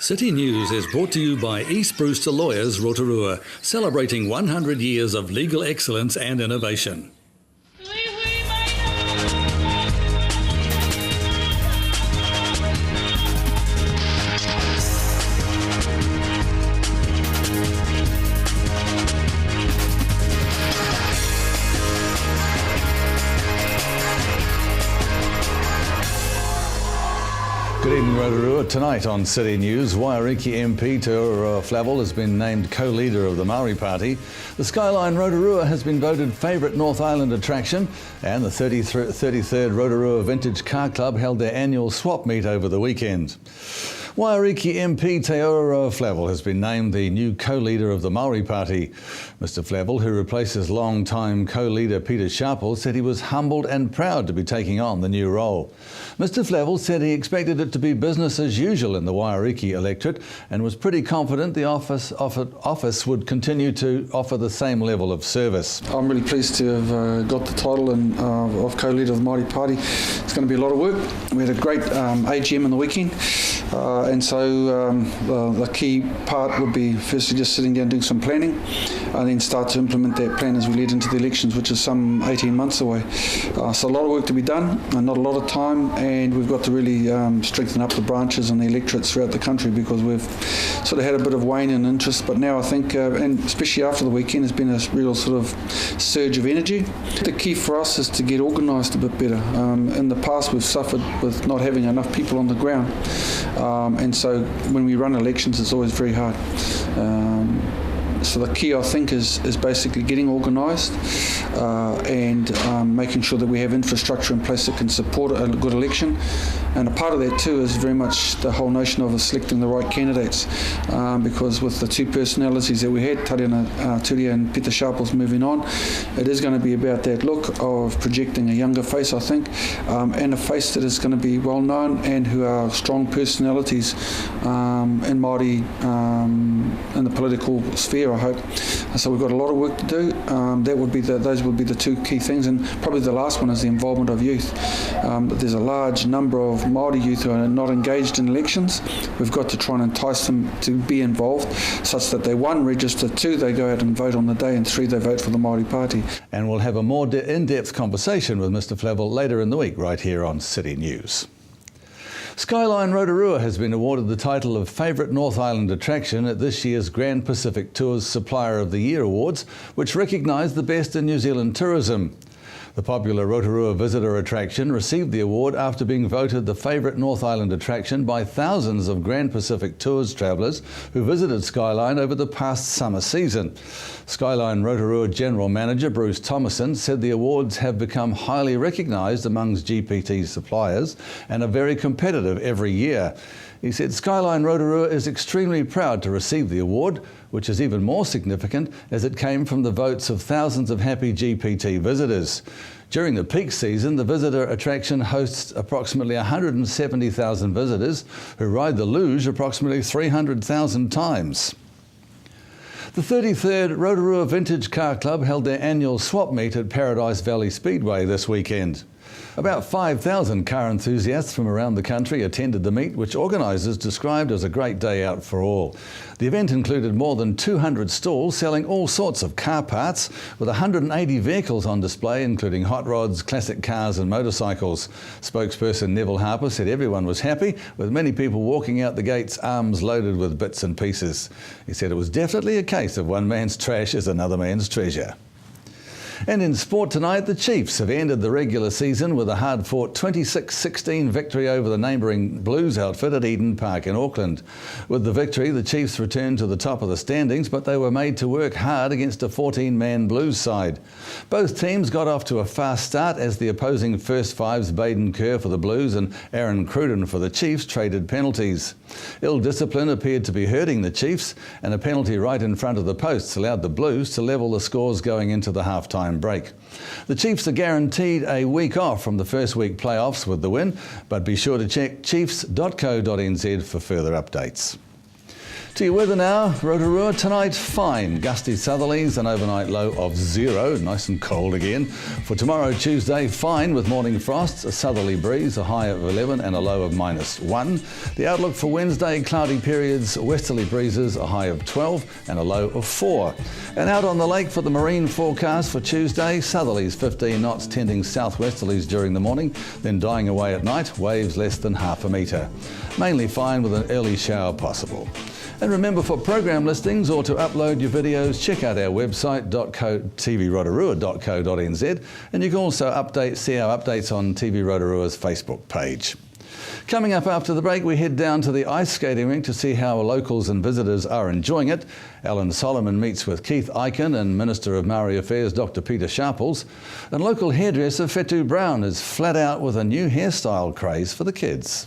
City News is brought to you by East Brewster Lawyers Rotorua, celebrating 100 years of legal excellence and innovation. Good evening, Rotorua. Tonight on City News, Waiariki MP Te Rotorua Flavel has been named co-leader of the Maori Party. The Skyline Rotorua has been voted favourite North Island attraction, and the 33rd Rotorua Vintage Car Club held their annual swap meet over the weekend. Waiariki MP Te Rotorua Flavel has been named the new co-leader of the Maori Party. Mr Flavel, who replaces long-time co-leader Peter Sharple, said he was humbled and proud to be taking on the new role. Mr Flavel said he expected it to be business as usual in the Waiariki electorate and was pretty confident the office would continue to offer the same level of service. I'm really pleased to have got the title of co-leader of the Māori Party. It's going to be a lot of work. We had a great AGM on the weekend. And so the key part would be firstly just sitting down doing some planning and then start to implement that plan as we lead into the elections, which is some 18 months away. So a lot of work to be done and not a lot of time, and we've got to really strengthen up the branches and the electorates throughout the country because we've sort of had a bit of wane in interest, but now I think, and especially after the weekend, there's been a real sort of surge of energy. The key for us is to get organised a bit better. In the past we've suffered with not having enough people on the ground. And so when we run elections, it's always very hard. So the key, I think, is basically getting organised and making sure that we have infrastructure in place that can support a good election. And a part of that too is very much the whole notion of selecting the right candidates, because with the two personalities that we had, Tariana Turia and Peter Sharple's moving on, it is going to be about that look of projecting a younger face, I think, and a face that is going to be well known and who are strong personalities in Māori in the political sphere, I hope. So we've got a lot of work to do. Those would be the two key things, and probably the last one is the involvement of youth. There's a large number of Māori youth who are not engaged in elections. We've got to try and entice them to be involved such that they, 1, register, 2, they go out and vote on the day, and 3, they vote for the Māori Party. And we'll have a more in-depth conversation with Mr Flavel later in the week right here on City News. Skyline Rotorua has been awarded the title of Favourite North Island Attraction at this year's Grand Pacific Tours Supplier of the Year Awards, which recognise the best in New Zealand tourism. The popular Rotorua visitor attraction received the award after being voted the favourite North Island attraction by thousands of Grand Pacific Tours travellers who visited Skyline over the past summer season. Skyline Rotorua General Manager Bruce Thomason said the awards have become highly recognised amongst GPT suppliers and are very competitive every year. He said Skyline Rotorua is extremely proud to receive the award, which is even more significant as it came from the votes of thousands of happy GPT visitors. During the peak season, the visitor attraction hosts approximately 170,000 visitors who ride the luge approximately 300,000 times. The 33rd Rotorua Vintage Car Club held their annual swap meet at Paradise Valley Speedway this weekend. About 5,000 car enthusiasts from around the country attended the meet, which organisers described as a great day out for all. The event included more than 200 stalls selling all sorts of car parts, with 180 vehicles on display, including hot rods, classic cars and motorcycles. Spokesperson Neville Harper said everyone was happy, with many people walking out the gates arms loaded with bits and pieces. He said it was definitely a case of one man's trash is another man's treasure. And in sport tonight, the Chiefs have ended the regular season with a hard-fought 26-16 victory over the neighbouring Blues outfit at Eden Park in Auckland. With the victory, the Chiefs returned to the top of the standings, but they were made to work hard against a 14-man Blues side. Both teams got off to a fast start as the opposing first fives Baden Kerr for the Blues and Aaron Cruden for the Chiefs traded penalties. Ill discipline appeared to be hurting the Chiefs, and a penalty right in front of the posts allowed the Blues to level the scores going into the half-time break. The Chiefs are guaranteed a week off from the first week playoffs with the win, but be sure to check chiefs.co.nz for further updates. To your weather now, Rotorua, tonight fine, gusty southerlies, an overnight low of 0, nice and cold again. For tomorrow, Tuesday, fine with morning frosts, a southerly breeze, a high of 11 and a low of -1. The outlook for Wednesday, cloudy periods, westerly breezes, a high of 12 and a low of 4. And out on the lake for the marine forecast for Tuesday, southerlies 15 knots tending southwesterlies during the morning, then dying away at night, waves less than half a metre. Mainly fine with an early shower possible. And remember, for program listings or to upload your videos, check out our website tvrotorua.co.nz, and you can also see our updates on TV Rotorua's Facebook page. Coming up after the break, we head down to the ice skating rink to see how locals and visitors are enjoying it. Alan Solomon meets with Keith Eichen and Minister of Maori Affairs Dr Peter Sharples. And local hairdresser Fetu Brown is flat out with a new hairstyle craze for the kids.